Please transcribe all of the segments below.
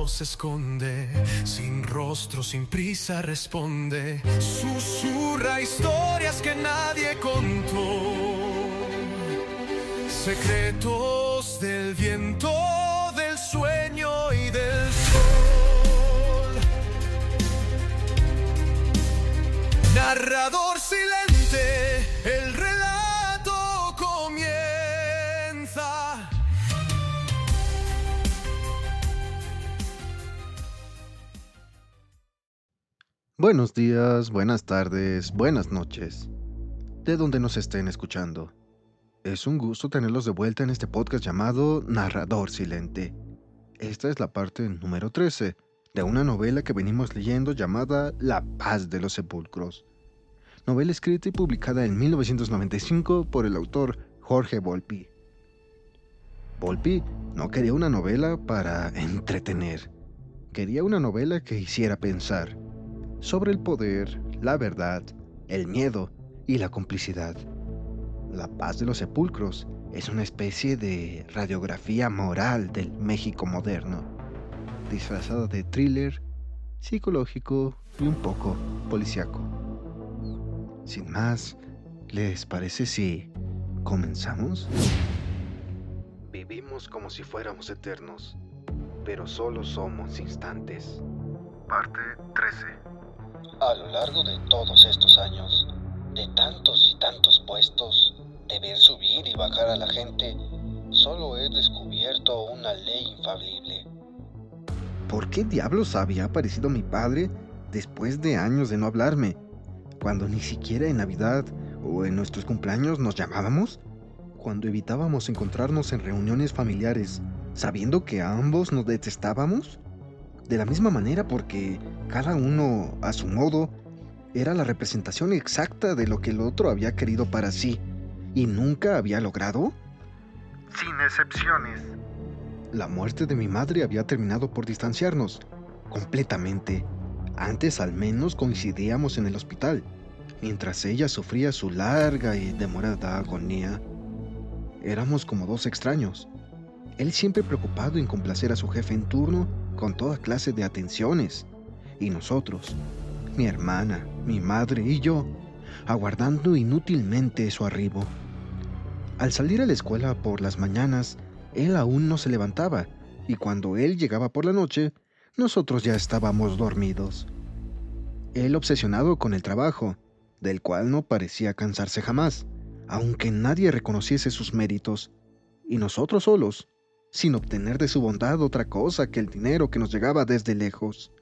voz se esconde, sin rostro, sin prisa responde. Susurra historias que nadie contó, secretos del viento, del sueño y del sol. Narrador silente, el relato comienza. Buenos días, buenas tardes, buenas noches, de donde nos estén escuchando. Es un gusto tenerlos de vuelta en este podcast llamado Narrador Silente. Esta es la parte número 13 de una novela que venimos leyendo llamada La Paz de los Sepulcros. Novela escrita y publicada en 1995 por el autor Jorge Volpi. Volpi no quería una novela para entretener, quería una novela que hiciera pensar sobre el poder, la verdad, el miedo y la complicidad. La Paz de los Sepulcros es una especie de radiografía moral del México moderno, disfrazada de thriller, psicológico y un poco policíaco. Sin más, ¿les parece si comenzamos? Vivimos como si fuéramos eternos, pero solo somos instantes. Parte 13. A lo largo de todos estos años, de tantos y tantos puestos, de ver subir y bajar a la gente, solo he descubierto una ley infalible. ¿Por qué diablos había aparecido mi padre después de años de no hablarme, cuando ni siquiera en Navidad o en nuestros cumpleaños nos llamábamos? Cuando evitábamos encontrarnos en reuniones familiares, sabiendo que a ambos nos detestábamos? De la misma manera, porque cada uno, a su modo, era la representación exacta de lo que el otro había querido para sí y nunca había logrado. Sin excepciones. La muerte de mi madre había terminado por distanciarnos completamente. Antes al menos coincidíamos en el hospital, mientras ella sufría su larga y demorada agonía. Éramos como dos extraños. Él siempre preocupado en complacer a su jefe en turno con toda clase de atenciones, y nosotros, mi hermana, mi madre y yo, aguardando inútilmente su arribo. Al salir a la escuela por las mañanas, él aún no se levantaba, y cuando él llegaba por la noche, nosotros ya estábamos dormidos. Él obsesionado con el trabajo, del cual no parecía cansarse jamás, aunque nadie reconociese sus méritos, y nosotros solos, sin obtener de su bondad otra cosa que el dinero que nos llegaba desde lejos,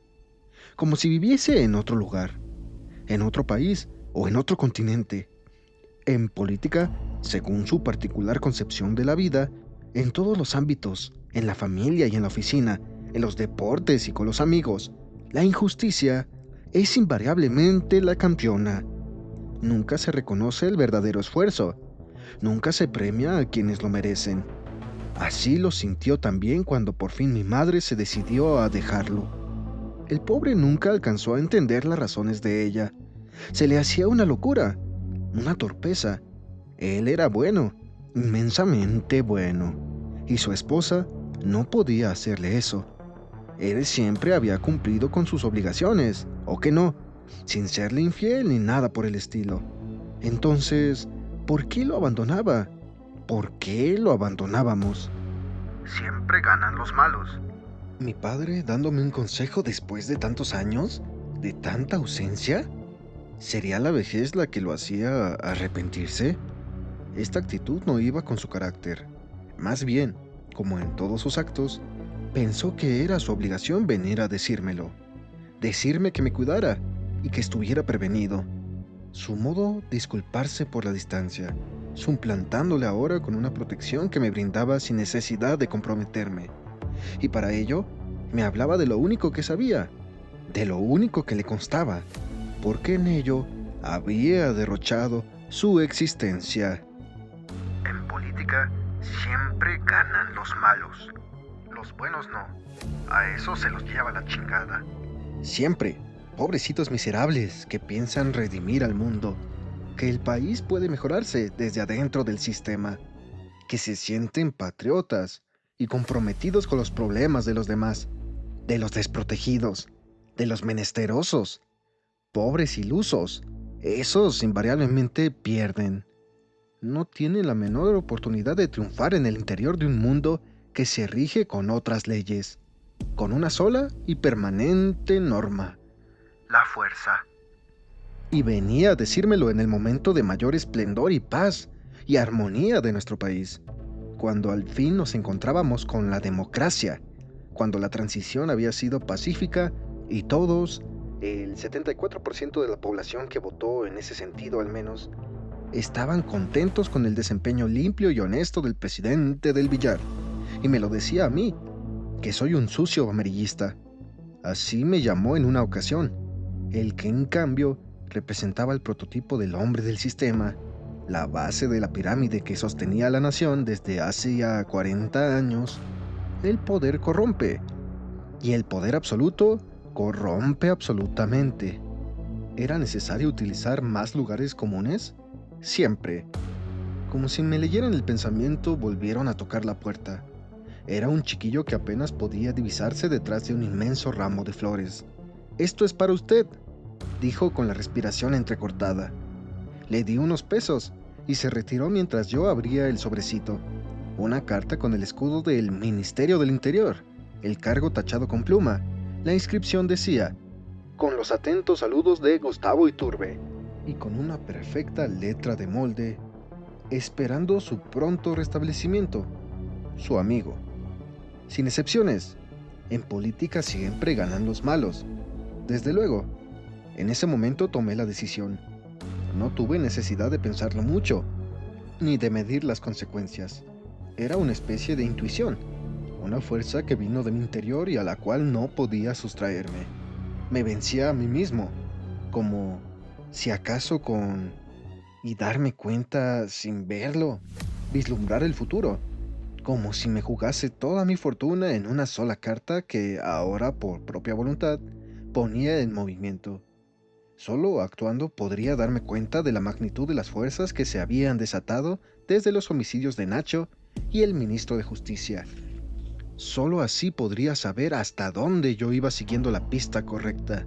como si viviese en otro lugar, en otro país o en otro continente. En política, según su particular concepción de la vida, en todos los ámbitos, en la familia y en la oficina, en los deportes y con los amigos, la injusticia es invariablemente la campeona. Nunca se reconoce el verdadero esfuerzo, nunca se premia a quienes lo merecen. Así lo sintió también cuando por fin mi madre se decidió a dejarlo. El pobre nunca alcanzó a entender las razones de ella. Se le hacía una locura, una torpeza. Él era bueno, inmensamente bueno, y su esposa no podía hacerle eso. Él siempre había cumplido con sus obligaciones, o que no, sin serle infiel ni nada por el estilo. Entonces, ¿por qué lo abandonaba? ¿Por qué lo abandonábamos? Siempre ganan los malos. ¿Mi padre dándome un consejo después de tantos años? ¿De tanta ausencia? ¿Sería la vejez la que lo hacía arrepentirse? Esta actitud no iba con su carácter. Más bien, como en todos sus actos, pensó que era su obligación venir a decírmelo. Decirme que me cuidara y que estuviera prevenido. Su modo disculparse por la distancia, suplantándole ahora con una protección que me brindaba sin necesidad de comprometerme. Y para ello, me hablaba de lo único que sabía, de lo único que le constaba, porque en ello había derrochado su existencia. En política siempre ganan los malos. Los buenos no. A eso se los lleva la chingada. Siempre. Pobrecitos miserables que piensan redimir al mundo, que el país puede mejorarse desde adentro del sistema, que se sienten patriotas y comprometidos con los problemas de los demás, de los desprotegidos, de los menesterosos, pobres ilusos. Esos invariablemente pierden. No tienen la menor oportunidad de triunfar en el interior de un mundo que se rige con otras leyes, con una sola y permanente norma: la fuerza. Y venía a decírmelo en el momento de mayor esplendor y paz y armonía de nuestro país, cuando al fin nos encontrábamos con la democracia, cuando la transición había sido pacífica y todos, el 74% de la población que votó en ese sentido al menos, estaban contentos con el desempeño limpio y honesto del presidente del billar. Y me lo decía a mí, que soy un sucio amarillista. Así me llamó en una ocasión, el que en cambio representaba el prototipo del hombre del sistema, la base de la pirámide que sostenía a la nación desde hace ya 40 años. El poder corrompe, y el poder absoluto corrompe absolutamente. ¿Era necesario utilizar más lugares comunes? Siempre. Como si me leyeran el pensamiento, volvieron a tocar la puerta. Era un chiquillo que apenas podía divisarse detrás de un inmenso ramo de flores. «Esto es para usted», dijo con la respiración entrecortada. Le di unos pesos y se retiró mientras yo abría el sobrecito. Una carta con el escudo del Ministerio del Interior, el cargo tachado con pluma. La inscripción decía: «Con los atentos saludos de Gustavo Iturbe», y con una perfecta letra de molde: «Esperando su pronto restablecimiento, su amigo». Sin excepciones, en política siempre ganan los malos. Desde luego, en ese momento tomé la decisión. No tuve necesidad de pensarlo mucho, ni de medir las consecuencias. Era una especie de intuición, una fuerza que vino de mi interior y a la cual no podía sustraerme. Me vencía a mí mismo, como si acaso con... y darme cuenta sin verlo, vislumbrar el futuro, como si me jugase toda mi fortuna en una sola carta que ahora, por propia voluntad, ponía en movimiento. Solo actuando podría darme cuenta de la magnitud de las fuerzas que se habían desatado desde los homicidios de Nacho y el ministro de Justicia. Solo así podría saber hasta dónde yo iba siguiendo la pista correcta,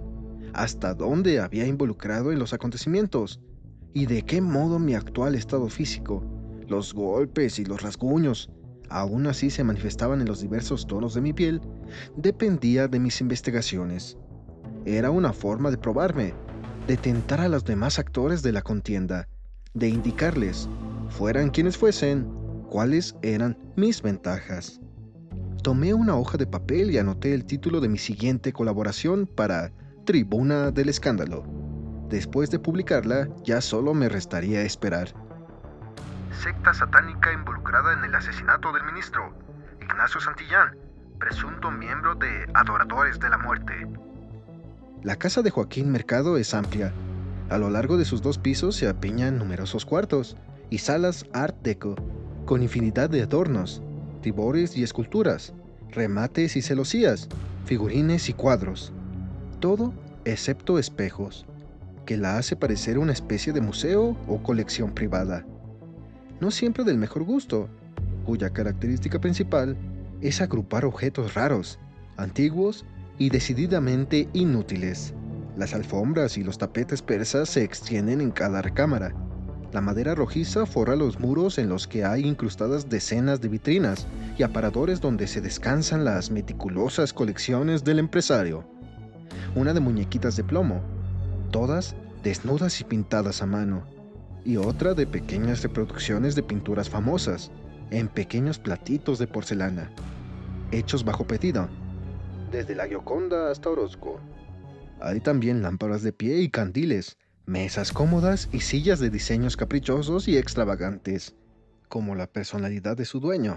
hasta dónde había involucrado en los acontecimientos, y de qué modo mi actual estado físico, los golpes y los rasguños, aún así se manifestaban en los diversos tonos de mi piel, dependía de mis investigaciones. Era una forma de probarme, de tentar a los demás actores de la contienda, de indicarles, fueran quienes fuesen, cuáles eran mis ventajas. Tomé una hoja de papel y anoté el título de mi siguiente colaboración para Tribuna del Escándalo. Después de publicarla, ya solo me restaría esperar. Secta satánica involucrada en el asesinato del ministro Ignacio Santillán, presunto miembro de Adoradores de la Muerte. La casa de Joaquín Mercado es amplia. A lo largo de sus 2 pisos se apiñan numerosos cuartos y salas art deco, con infinidad de adornos, tibores y esculturas, remates y celosías, figurines y cuadros. Todo excepto espejos, que la hace parecer una especie de museo o colección privada. No siempre del mejor gusto, cuya característica principal es agrupar objetos raros, antiguos y decididamente inútiles. Las alfombras y los tapetes persas se extienden en cada recámara. La madera rojiza forra los muros en los que hay incrustadas decenas de vitrinas y aparadores donde se descansan las meticulosas colecciones del empresario. Una de muñequitas de plomo, todas desnudas y pintadas a mano, y otra de pequeñas reproducciones de pinturas famosas, en pequeños platitos de porcelana, hechos bajo pedido, desde la Gioconda hasta Orozco. Hay también lámparas de pie y candiles, mesas cómodas y sillas de diseños caprichosos y extravagantes, como la personalidad de su dueño.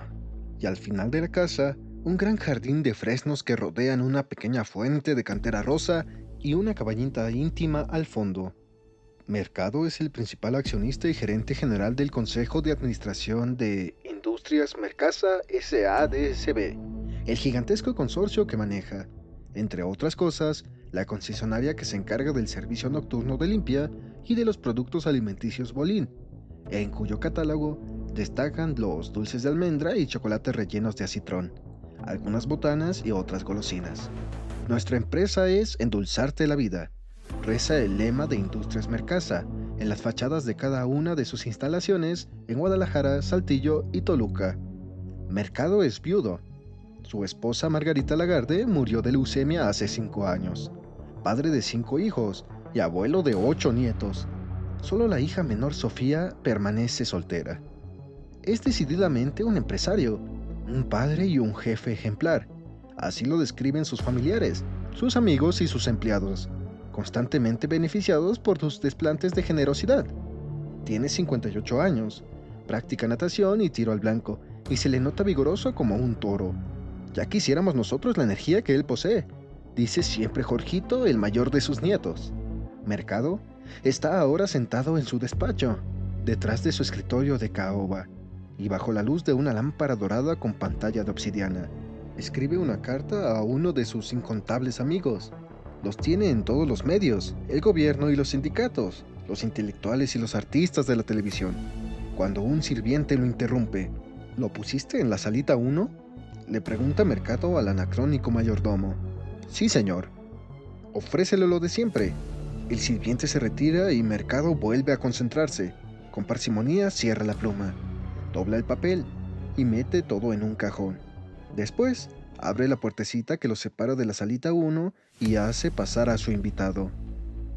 Y al final de la casa, un gran jardín de fresnos que rodean una pequeña fuente de cantera rosa y una cabañita íntima al fondo. Mercado es el principal accionista y gerente general del Consejo de Administración de Industrias Mercasa S.A.D.S.B., el gigantesco consorcio que maneja, entre otras cosas, la concesionaria que se encarga del servicio nocturno de limpia y de los productos alimenticios Bolín, en cuyo catálogo destacan los dulces de almendra y chocolates rellenos de acitrón, algunas botanas y otras golosinas. Nuestra empresa es endulzarte la vida, reza el lema de Industrias Mercasa en las fachadas de cada una de sus instalaciones en Guadalajara, Saltillo y Toluca. Mercado es viudo. Su esposa Margarita Lagarde murió de leucemia hace 5 años, padre de 5 hijos y abuelo de 8 nietos. Solo la hija menor Sofía permanece soltera. Es decididamente un empresario, un padre y un jefe ejemplar. Así lo describen sus familiares, sus amigos y sus empleados, constantemente beneficiados por sus desplantes de generosidad. Tiene 58 años, practica natación y tiro al blanco, y se le nota vigoroso como un toro. Ya quisiéramos nosotros la energía que él posee, dice siempre Jorgito, el mayor de sus nietos. Mercado está ahora sentado en su despacho, detrás de su escritorio de caoba, y bajo la luz de una lámpara dorada con pantalla de obsidiana. Escribe una carta a uno de sus incontables amigos. Los tiene en todos los medios, el gobierno y los sindicatos, los intelectuales y los artistas de la televisión. Cuando un sirviente lo interrumpe, ¿lo pusiste en la salita 1? Le pregunta Mercado al anacrónico mayordomo. Sí, señor. Ofrécele lo de siempre. El sirviente se retira y Mercado vuelve a concentrarse. Con parsimonía cierra la pluma, dobla el papel y mete todo en un cajón. Después, abre la puertecita que lo separa de la salita 1 y hace pasar a su invitado.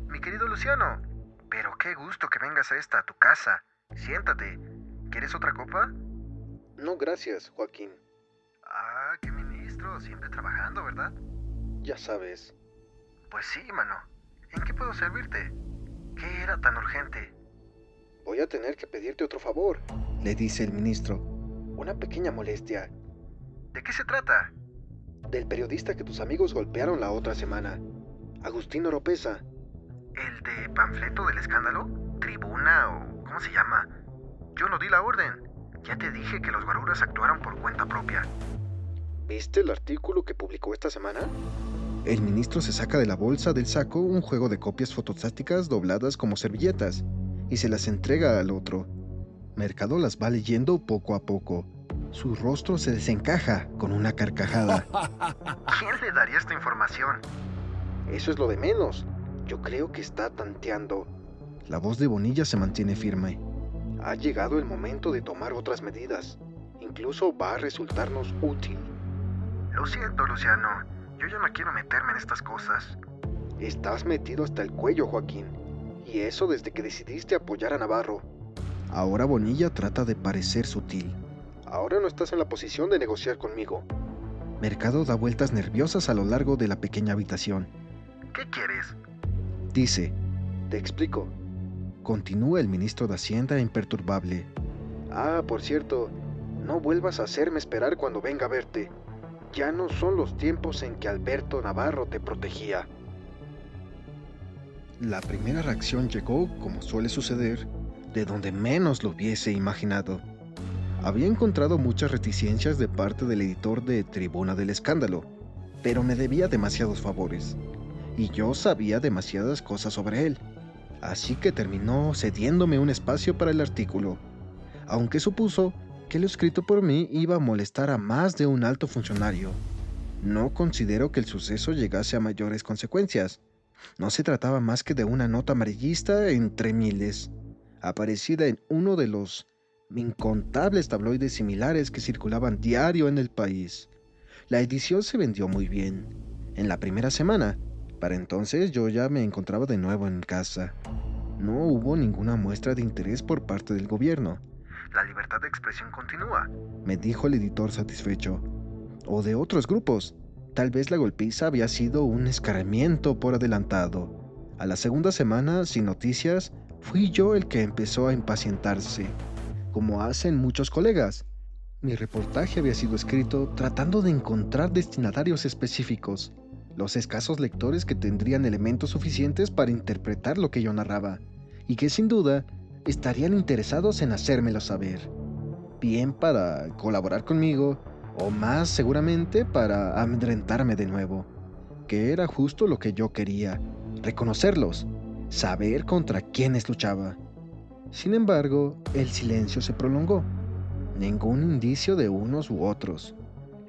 Mi querido Luciano, pero qué gusto que vengas a tu casa. Siéntate. ¿Quieres otra copa? No, gracias, Joaquín. Ah, qué ministro, siempre trabajando, ¿verdad? Ya sabes. Pues sí, mano. ¿En qué puedo servirte? ¿Qué era tan urgente? Voy a tener que pedirte otro favor, le dice el ministro. Una pequeña molestia. ¿De qué se trata? Del periodista que tus amigos golpearon la otra semana, Agustín Oropesa. ¿El de panfleto del escándalo? ¿Tribuna o cómo se llama? Yo no di la orden. Ya te dije que los guaruras actuaron por cuenta propia. ¿Viste el artículo que publicó esta semana? El ministro se saca de la bolsa del saco un juego de copias fotostáticas dobladas como servilletas y se las entrega al otro. Mercado las va leyendo poco a poco. Su rostro se desencaja con una carcajada. ¿Quién le daría esta información? Eso es lo de menos. Yo creo que está tanteando. La voz de Bonilla se mantiene firme. Ha llegado el momento de tomar otras medidas. Incluso va a resultarnos útil. Lo siento, Luciano. Yo ya no quiero meterme en estas cosas. Estás metido hasta el cuello, Joaquín. Y eso desde que decidiste apoyar a Navarro. Ahora Bonilla trata de parecer sutil. Ahora no estás en la posición de negociar conmigo. Mercado da vueltas nerviosas a lo largo de la pequeña habitación. ¿Qué quieres? Dice. Te explico. Continúa el ministro de Hacienda imperturbable. Ah, por cierto, no vuelvas a hacerme esperar cuando venga a verte. Ya no son los tiempos en que Alberto Navarro te protegía. La primera reacción llegó, como suele suceder, de donde menos lo hubiese imaginado. Había encontrado muchas reticencias de parte del editor de Tribuna del Escándalo, pero me debía demasiados favores, y yo sabía demasiadas cosas sobre él, así que terminó cediéndome un espacio para el artículo, aunque supuso que lo escrito por mí iba a molestar a más de un alto funcionario. No considero que el suceso llegase a mayores consecuencias. No se trataba más que de una nota amarillista entre miles, aparecida en uno de los incontables tabloides similares que circulaban diario en el país. La edición se vendió muy bien. En la primera semana, para entonces yo ya me encontraba de nuevo en casa. No hubo ninguna muestra de interés por parte del gobierno. La libertad de expresión continúa, me dijo el editor satisfecho. O de otros grupos. Tal vez la golpiza había sido un escarmiento por adelantado. A la segunda semana, sin noticias, fui yo el que empezó a impacientarse, como hacen muchos colegas. Mi reportaje había sido escrito tratando de encontrar destinatarios específicos, los escasos lectores que tendrían elementos suficientes para interpretar lo que yo narraba, y que sin duda estarían interesados en hacérmelo saber, bien para colaborar conmigo, o más seguramente para amedrentarme de nuevo, que era justo lo que yo quería, reconocerlos, saber contra quiénes luchaba. Sin embargo, el silencio se prolongó. Ningún indicio de unos u otros.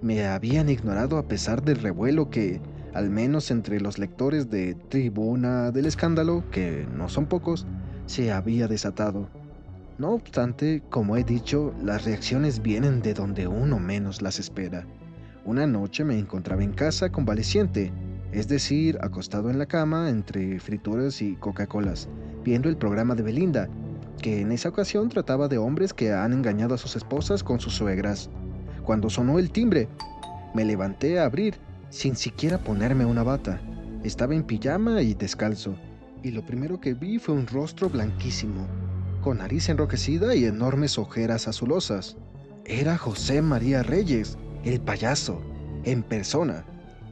Me habían ignorado a pesar del revuelo que, al menos entre los lectores de Tribuna del Escándalo, que no son pocos, se había desatado. No obstante, como he dicho, las reacciones vienen de donde uno menos las espera. Una noche me encontraba en casa convaleciente, es decir, acostado en la cama entre frituras y Coca-Colas, viendo el programa de Belinda, que en esa ocasión trataba de hombres que han engañado a sus esposas con sus suegras. Cuando sonó el timbre, me levanté a abrir, sin siquiera ponerme una bata. Estaba en pijama y descalzo, y lo primero que vi fue un rostro blanquísimo, con nariz enrojecida y enormes ojeras azulosas. Era José María Reyes, el payaso, en persona,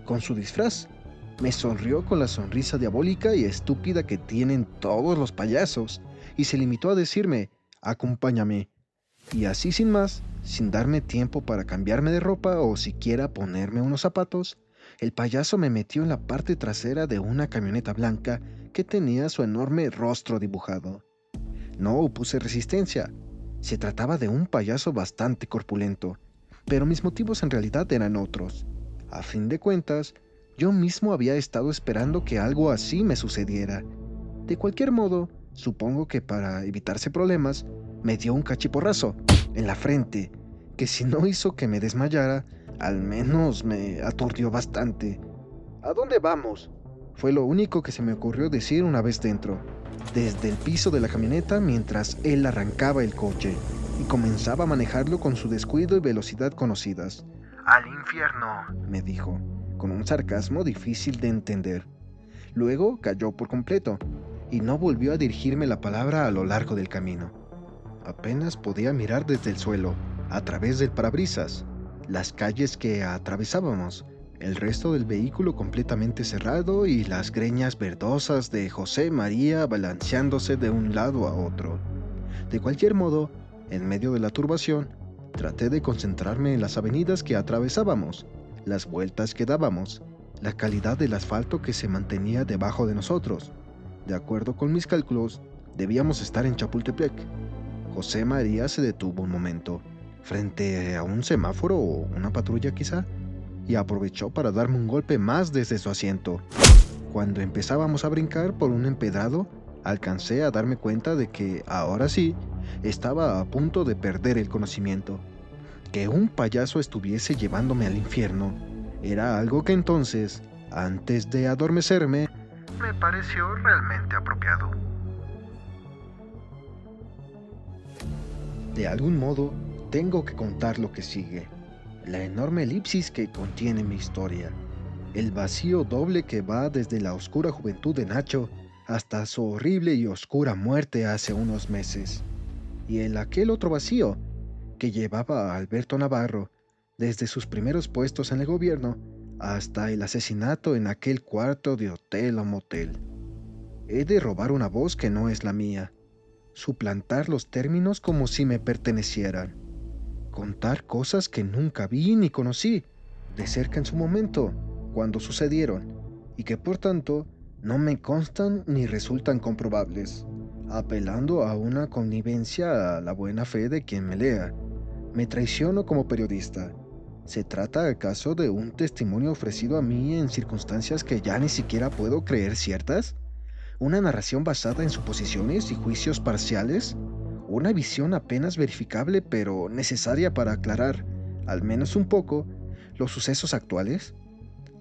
con su disfraz. Me sonrió con la sonrisa diabólica y estúpida que tienen todos los payasos, y se limitó a decirme, acompáñame. Y así sin más, sin darme tiempo para cambiarme de ropa o siquiera ponerme unos zapatos, el payaso me metió en la parte trasera de una camioneta blanca que tenía su enorme rostro dibujado. No opuse resistencia. Se trataba de un payaso bastante corpulento, pero mis motivos en realidad eran otros. A fin de cuentas, yo mismo había estado esperando que algo así me sucediera. De cualquier modo, supongo que para evitarse problemas, me dio un cachiporrazo en la frente, que si no hizo que me desmayara, al menos me aturdió bastante. ¿A dónde vamos?, fue lo único que se me ocurrió decir una vez dentro, desde el piso de la camioneta mientras él arrancaba el coche y comenzaba a manejarlo con su descuido y velocidad conocidas. «Al infierno», me dijo, con un sarcasmo difícil de entender. Luego cayó por completo y no volvió a dirigirme la palabra a lo largo del camino. Apenas podía mirar desde el suelo, a través del parabrisas, las calles que atravesábamos, el resto del vehículo completamente cerrado y las greñas verdosas de José María balanceándose de un lado a otro. De cualquier modo, en medio de la turbación, traté de concentrarme en las avenidas que atravesábamos, las vueltas que dábamos, la calidad del asfalto que se mantenía debajo de nosotros. De acuerdo con mis cálculos, debíamos estar en Chapultepec. José María se detuvo un momento, frente a un semáforo o una patrulla quizá, y aprovechó para darme un golpe más desde su asiento. Cuando empezábamos a brincar por un empedrado, alcancé a darme cuenta de que, ahora sí, estaba a punto de perder el conocimiento. Que un payaso estuviese llevándome al infierno era algo que entonces, antes de adormecerme, me pareció realmente apropiado. De algún modo, tengo que contar lo que sigue. La enorme elipsis que contiene mi historia. El vacío doble que va desde la oscura juventud de Nacho hasta su horrible y oscura muerte hace unos meses. Y aquel otro vacío que llevaba a Alberto Navarro desde sus primeros puestos en el gobierno hasta el asesinato en aquel cuarto de hotel o motel. He de robar una voz que no es la mía, suplantar los términos como si me pertenecieran, contar cosas que nunca vi ni conocí de cerca en su momento, cuando sucedieron, y que por tanto no me constan ni resultan comprobables, apelando a una connivencia a la buena fe de quien me lea. Me traiciono como periodista. ¿Se trata acaso de un testimonio ofrecido a mí en circunstancias que ya ni siquiera puedo creer ciertas? ¿Una narración basada en suposiciones y juicios parciales? ¿Una visión apenas verificable pero necesaria para aclarar, al menos un poco, los sucesos actuales?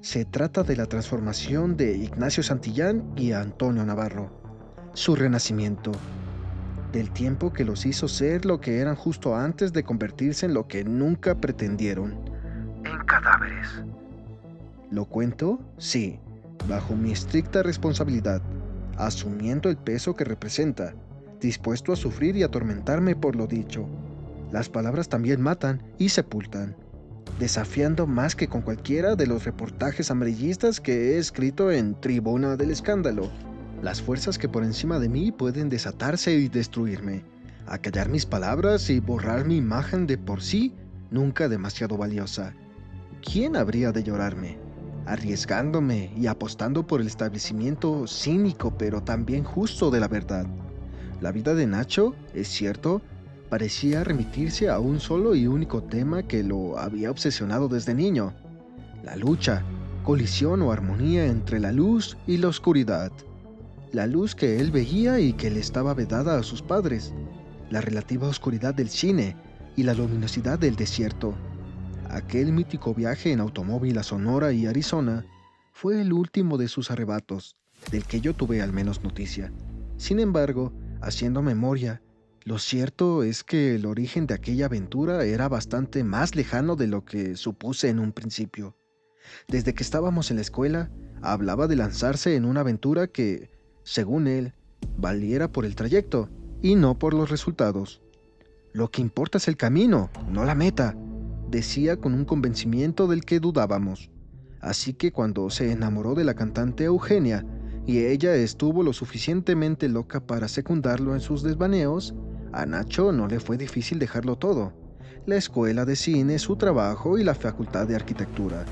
Se trata de la transformación de Ignacio Santillán y Antonio Navarro, su renacimiento, del tiempo que los hizo ser lo que eran justo antes de convertirse en lo que nunca pretendieron, en cadáveres. ¿Lo cuento? Sí, bajo mi estricta responsabilidad, asumiendo el peso que representa, dispuesto a sufrir y atormentarme por lo dicho. Las palabras también matan y sepultan, desafiando más que con cualquiera de los reportajes amarillistas que he escrito en Tribuna del Escándalo, las fuerzas que por encima de mí pueden desatarse y destruirme, acallar mis palabras y borrar mi imagen de por sí nunca demasiado valiosa. ¿Quién habría de llorarme? Arriesgándome y apostando por el establecimiento cínico pero también justo de la verdad. La vida de Nacho, es cierto, Parecía remitirse a un solo y único tema que lo había obsesionado desde niño: la lucha, colisión o armonía entre la luz y la oscuridad. La luz que él veía y que le estaba vedada a sus padres, la relativa oscuridad del cine y la luminosidad del desierto. Aquel mítico viaje en automóvil a Sonora y Arizona fue el último de sus arrebatos, del que yo tuve al menos noticia. Sin embargo, haciendo memoria, lo cierto es que el origen de aquella aventura era bastante más lejano de lo que supuse en un principio. Desde que estábamos en la escuela, hablaba de lanzarse en una aventura que, según él, valiera por el trayecto y no por los resultados. Lo que importa es el camino, no la meta, decía con un convencimiento del que dudábamos. Así que cuando se enamoró de la cantante Eugenia y ella estuvo lo suficientemente loca para secundarlo en sus desvaneos, a Nacho no le fue difícil dejarlo todo: la escuela de cine, su trabajo y la facultad de arquitectura,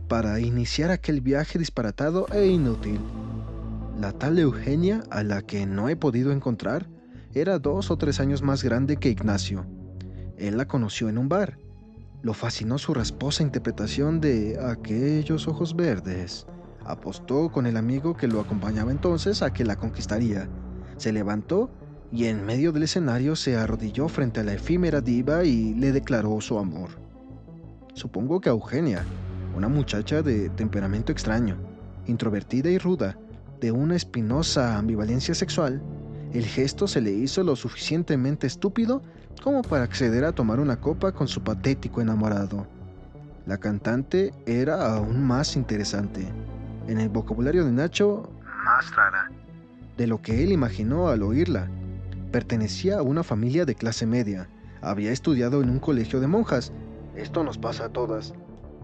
para iniciar aquel viaje disparatado e inútil. La tal Eugenia, a la que no he podido encontrar, era 2 o 3 años más grande que Ignacio. Él la conoció en un bar. Lo fascinó su rasposa interpretación de aquellos ojos verdes. Apostó con el amigo que lo acompañaba entonces a que la conquistaría. Se levantó y en medio del escenario se arrodilló frente a la efímera diva y le declaró su amor. Supongo que a Eugenia, una muchacha de temperamento extraño, introvertida y ruda, de una espinosa ambivalencia sexual, el gesto se le hizo lo suficientemente estúpido como para acceder a tomar una copa con su patético enamorado. La cantante era aún más interesante. En el vocabulario de Nacho, más rara de lo que él imaginó al oírla. Pertenecía a una familia de clase media. Había estudiado en un colegio de monjas. Esto nos pasa a todas.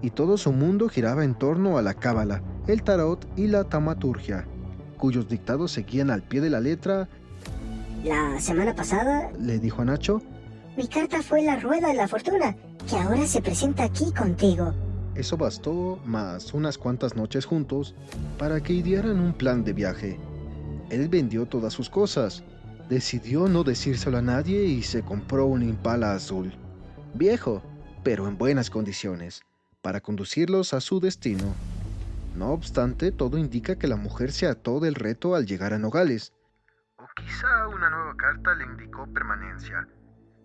Y todo su mundo giraba en torno a la cábala, el tarot y la taumaturgia, cuyos dictados seguían al pie de la letra. La semana pasada, Le dijo a Nacho, mi carta fue la rueda de la fortuna, que ahora se presenta aquí contigo. eso bastó, más unas cuantas noches juntos, para que idearan un plan de viaje. Él vendió todas sus cosas, decidió no decírselo a nadie y se compró un Impala azul, viejo, pero en buenas condiciones, para conducirlos a su destino. No obstante, todo indica que la mujer se ató del reto al llegar a Nogales, o quizá una nueva carta le indicó permanencia,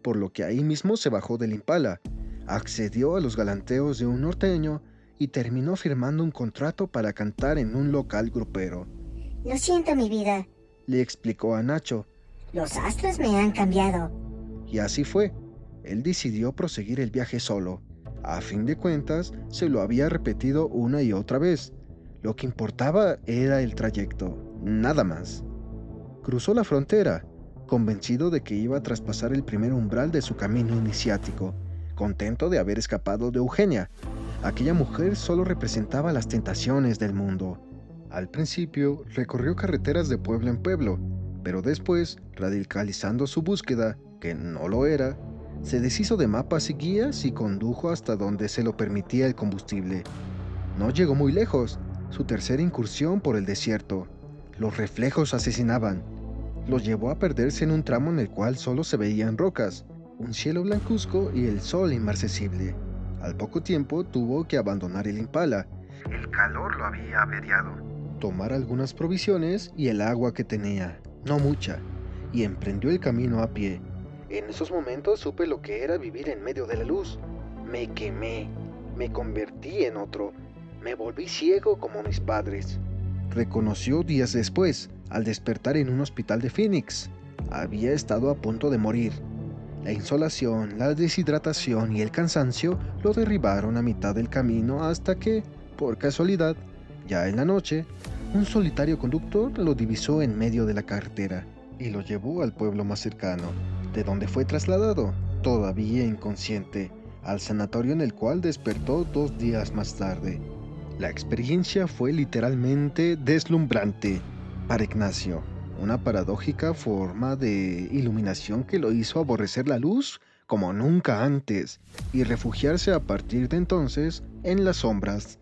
por lo que ahí mismo se bajó del Impala, accedió a los galanteos de un norteño y terminó firmando un contrato para cantar en un local grupero. Lo siento, mi vida. Le explicó a Nacho, Los astros me han cambiado. y así fue. Él decidió proseguir el viaje solo. A fin de cuentas, se lo había repetido una y otra vez. Lo que importaba era el trayecto, nada más. Cruzó la frontera, convencido de que iba a traspasar el primer umbral de su camino iniciático, contento de haber escapado de Eugenia. Aquella mujer solo representaba las tentaciones del mundo. Al principio, recorrió carreteras de pueblo en pueblo, pero después, radicalizando su búsqueda, que no lo era, se deshizo de mapas y guías y condujo hasta donde se lo permitía el combustible. No llegó muy lejos, su tercera incursión por el desierto. Los reflejos asesinaban. Lo llevó a perderse en un tramo en el cual solo se veían rocas, un cielo blancuzco y el sol inmarcesible. Al poco tiempo tuvo que abandonar el Impala. El calor lo había averiado. Tomar algunas provisiones y el agua que tenía, no mucha, y emprendió el camino a pie. En esos momentos supe lo que era vivir en medio de la luz. Me quemé, me convertí en otro, me volví ciego como mis padres. Reconoció días después, al despertar en un hospital de Phoenix. Había estado a punto de morir. La insolación, la deshidratación y el cansancio lo derribaron a mitad del camino hasta que, por casualidad, ya en la noche, un solitario conductor lo divisó en medio de la carretera y lo llevó al pueblo más cercano, de donde fue trasladado, todavía inconsciente, al sanatorio en el cual despertó 2 días más tarde. La experiencia fue literalmente deslumbrante para Ignacio, una paradójica forma de iluminación que lo hizo aborrecer la luz como nunca antes y refugiarse a partir de entonces en las sombras.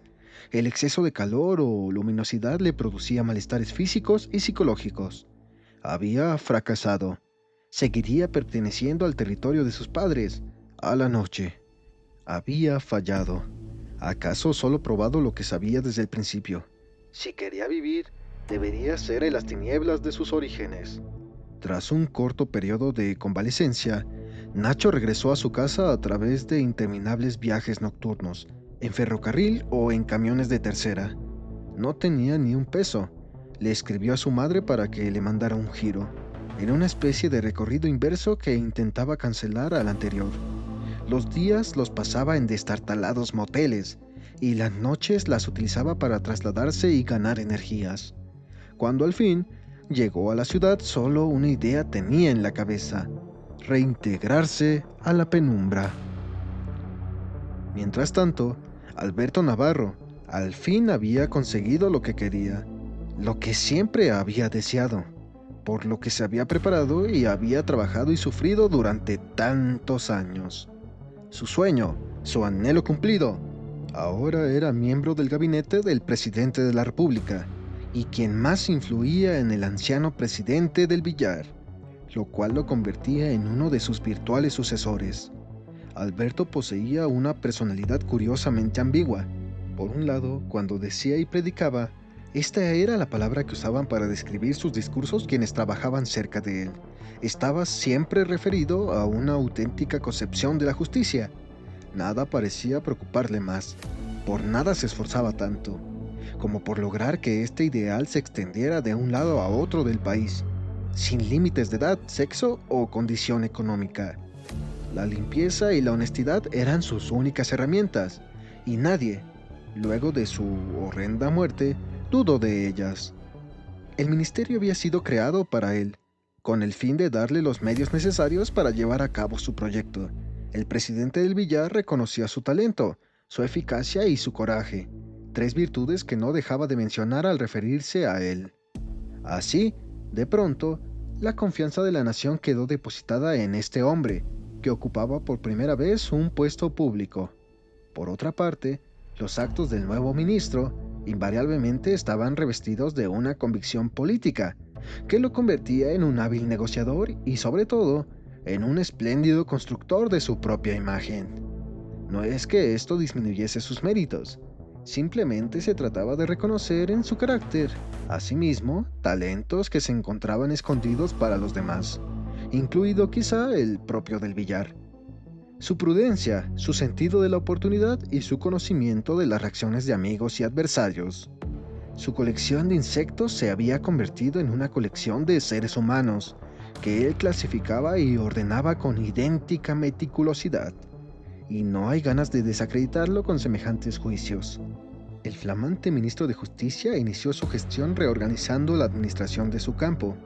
El exceso de calor o luminosidad le producía malestares físicos y psicológicos. Había fracasado. seguiría perteneciendo al territorio de sus padres. A la noche. Había fallado. ¿Acaso solo probado lo que sabía desde el principio? Si quería vivir, debería ser en las tinieblas de sus orígenes. Tras un corto periodo de convalecencia, Nacho regresó a su casa a través de interminables viajes nocturnos, en ferrocarril o en camiones de tercera. No tenía ni un peso. Le escribió a su madre para que le mandara un giro. Era una especie de recorrido inverso que intentaba cancelar al anterior. Los días los pasaba en destartalados moteles y las noches las utilizaba para trasladarse y ganar energías. Cuando al fin llegó a la ciudad, solo una idea tenía en la cabeza: reintegrarse a la penumbra. Mientras tanto, Alberto Navarro al fin había conseguido lo que quería, lo que siempre había deseado, por lo que se había preparado y había trabajado y sufrido durante tantos años. Su sueño, su anhelo cumplido. Ahora era miembro del gabinete del presidente de la República y quien más influía en el anciano presidente del Villar, lo cual lo convertía en uno de sus virtuales sucesores. Alberto poseía una personalidad curiosamente ambigua. Por un lado, cuando decía y predicaba, esta era la palabra que usaban para describir sus discursos quienes trabajaban cerca de él. Estaba siempre referido a una auténtica concepción de la justicia. Nada parecía preocuparle más. Por nada se esforzaba tanto, como por lograr que este ideal se extendiera de un lado a otro del país, sin límites de edad, sexo o condición económica. La limpieza y la honestidad eran sus únicas herramientas, y nadie, luego de su horrenda muerte, dudó de ellas. El ministerio había sido creado para él, con el fin de darle los medios necesarios para llevar a cabo su proyecto. El presidente del Villar reconocía su talento, su eficacia y su coraje, tres virtudes que no dejaba de mencionar al referirse a él. Así, de pronto, la confianza de la nación quedó depositada en este hombre, que ocupaba por primera vez un puesto público. Por otra parte, los actos del nuevo ministro invariablemente estaban revestidos de una convicción política, que lo convertía en un hábil negociador y, sobre todo, en un espléndido constructor de su propia imagen. No es que esto disminuyese sus méritos, simplemente se trataba de reconocer en su carácter, asimismo, talentos que se encontraban escondidos para los demás, incluido quizá el propio del Villar. Su prudencia, su sentido de la oportunidad y su conocimiento de las reacciones de amigos y adversarios. Su colección de insectos se había convertido en una colección de seres humanos, que él clasificaba y ordenaba con idéntica meticulosidad. Y no hay ganas de desacreditarlo con semejantes juicios. El flamante ministro de Justicia inició su gestión reorganizando la administración de su campo,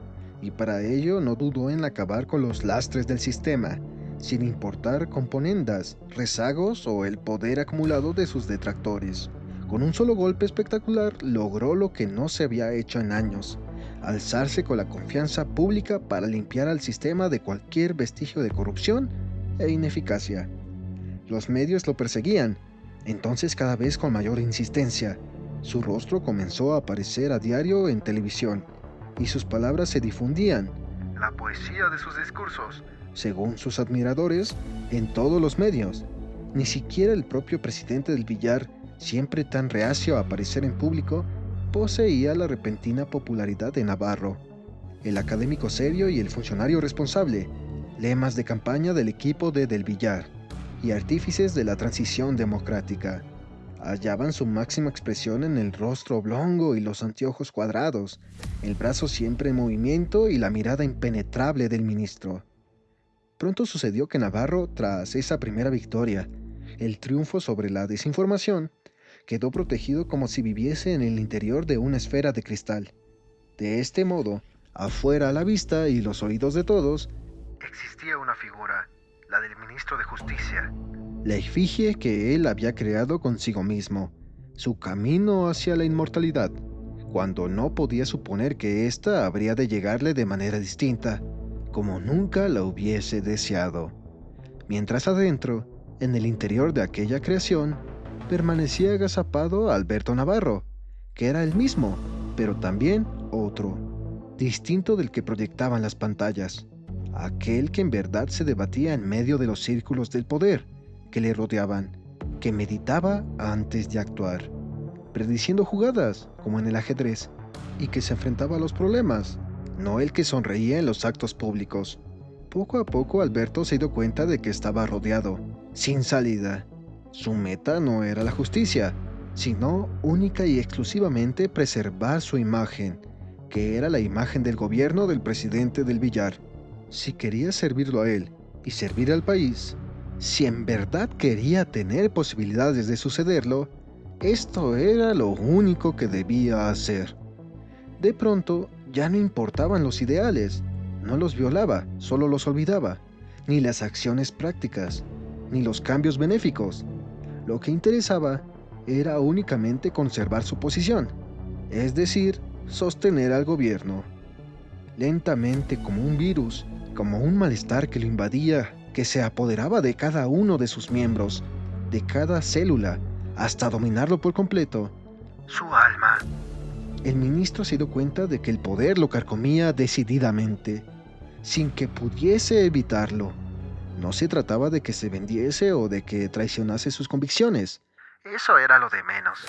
y para ello no dudó en acabar con los lastres del sistema, sin importar componendas, rezagos o el poder acumulado de sus detractores. Con un solo golpe espectacular logró lo que no se había hecho en años: alzarse con la confianza pública para limpiar al sistema de cualquier vestigio de corrupción e ineficacia. Los medios lo perseguían, entonces cada vez con mayor insistencia. Su rostro comenzó a aparecer a diario en televisión, y sus palabras se difundían, la poesía de sus discursos, según sus admiradores, en todos los medios. Ni siquiera el propio presidente del Villar, siempre tan reacio a aparecer en público, poseía la repentina popularidad de Navarro, el académico serio y el funcionario responsable, lemas de campaña del equipo de Del Villar y artífices de la transición democrática. Hallaban su máxima expresión en el rostro oblongo y los anteojos cuadrados, el brazo siempre en movimiento y la mirada impenetrable del ministro. Pronto sucedió que Navarro, tras esa primera victoria, el triunfo sobre la desinformación, quedó protegido como si viviese en el interior de una esfera de cristal. De este modo, afuera a la vista y los oídos de todos, existía una figura, la del ministro de Justicia, la efigie que él había creado consigo mismo, su camino hacia la inmortalidad, cuando no podía suponer que ésta habría de llegarle de manera distinta, como nunca la hubiese deseado. Mientras adentro, en el interior de aquella creación, permanecía agazapado Alberto Navarro, que era el mismo, pero también otro, distinto del que proyectaban las pantallas. aquel que en verdad se debatía en medio de los círculos del poder que le rodeaban, que meditaba antes de actuar, prediciendo jugadas como en el ajedrez, y que se enfrentaba a los problemas, no el que sonreía en los actos públicos. Poco a poco Alberto se dio cuenta de que estaba rodeado, sin salida. Su meta no era la justicia, sino única y exclusivamente preservar su imagen, que era la imagen del gobierno del presidente del Villar. Si quería servirlo a él y servir al país, si en verdad quería tener posibilidades de sucederlo, esto era lo único que debía hacer. De pronto, ya no importaban los ideales, no los violaba, solo los olvidaba, ni las acciones prácticas, ni los cambios benéficos. Lo que interesaba era únicamente conservar su posición, es decir, sostener al gobierno. Lentamente, como un virus, como un malestar que lo invadía, que se apoderaba de cada uno de sus miembros, de cada célula, hasta dominarlo por completo, su alma. El ministro se dio cuenta de que el poder lo carcomía decididamente, sin que pudiese evitarlo. No se trataba de que se vendiese o de que traicionase sus convicciones. Eso era lo de menos.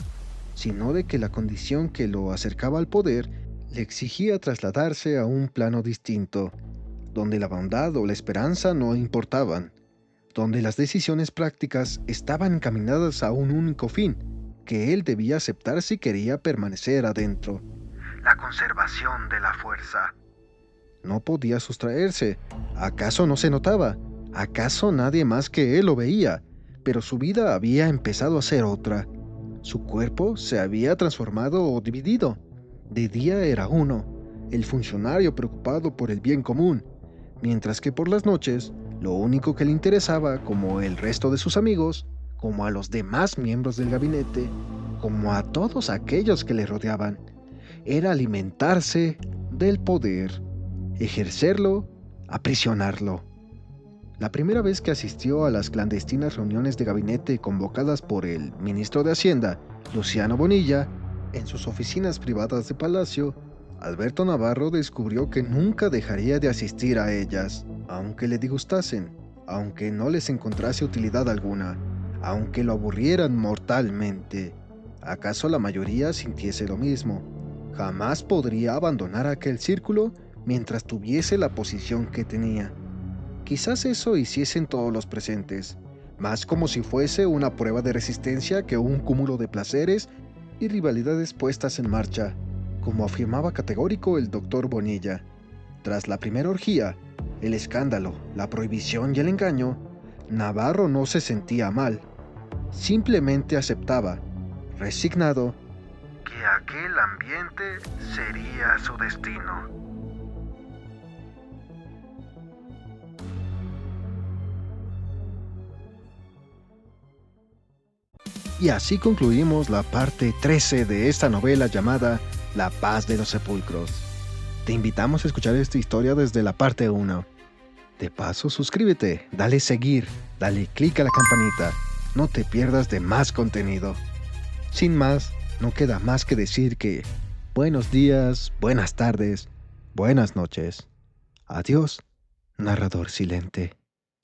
Sino de que la condición que lo acercaba al poder le exigía trasladarse a un plano distinto, donde la bondad o la esperanza no importaban, donde las decisiones prácticas estaban encaminadas a un único fin, que él debía aceptar si quería permanecer adentro: la conservación de la fuerza. No podía sustraerse. ¿Acaso no se notaba? ¿Acaso nadie más que él lo veía? Pero su vida había empezado a ser otra. Su cuerpo se había transformado o dividido. De día era uno, el funcionario preocupado por el bien común, mientras que por las noches, lo único que le interesaba, como el resto de sus amigos, como a los demás miembros del gabinete, como a todos aquellos que le rodeaban, era alimentarse del poder, ejercerlo, aprisionarlo. La primera vez que asistió a las clandestinas reuniones de gabinete convocadas por el ministro de Hacienda, Luciano Bonilla, en sus oficinas privadas de Palacio, Alberto Navarro descubrió que nunca dejaría de asistir a ellas, aunque le disgustasen, aunque no les encontrase utilidad alguna, aunque lo aburrieran mortalmente. ¿Acaso la mayoría sintiese lo mismo? Jamás podría abandonar aquel círculo mientras tuviese la posición que tenía. Quizás eso hiciesen todos los presentes, más como si fuese una prueba de resistencia que un cúmulo de placeres y rivalidades puestas en marcha, como afirmaba categórico el doctor Bonilla. Tras la primera orgía, el escándalo, la prohibición y el engaño, Navarro no se sentía mal. Simplemente aceptaba, resignado, que aquel ambiente sería su destino. Y así concluimos la parte 13 de esta novela llamada La Paz de los Sepulcros. Te invitamos a escuchar esta historia desde la parte 1. De paso, suscríbete, dale seguir, dale clic a la campanita. No te pierdas de más contenido. Sin más, no queda más que decir que buenos días, buenas tardes, buenas noches. Adiós, narrador silente.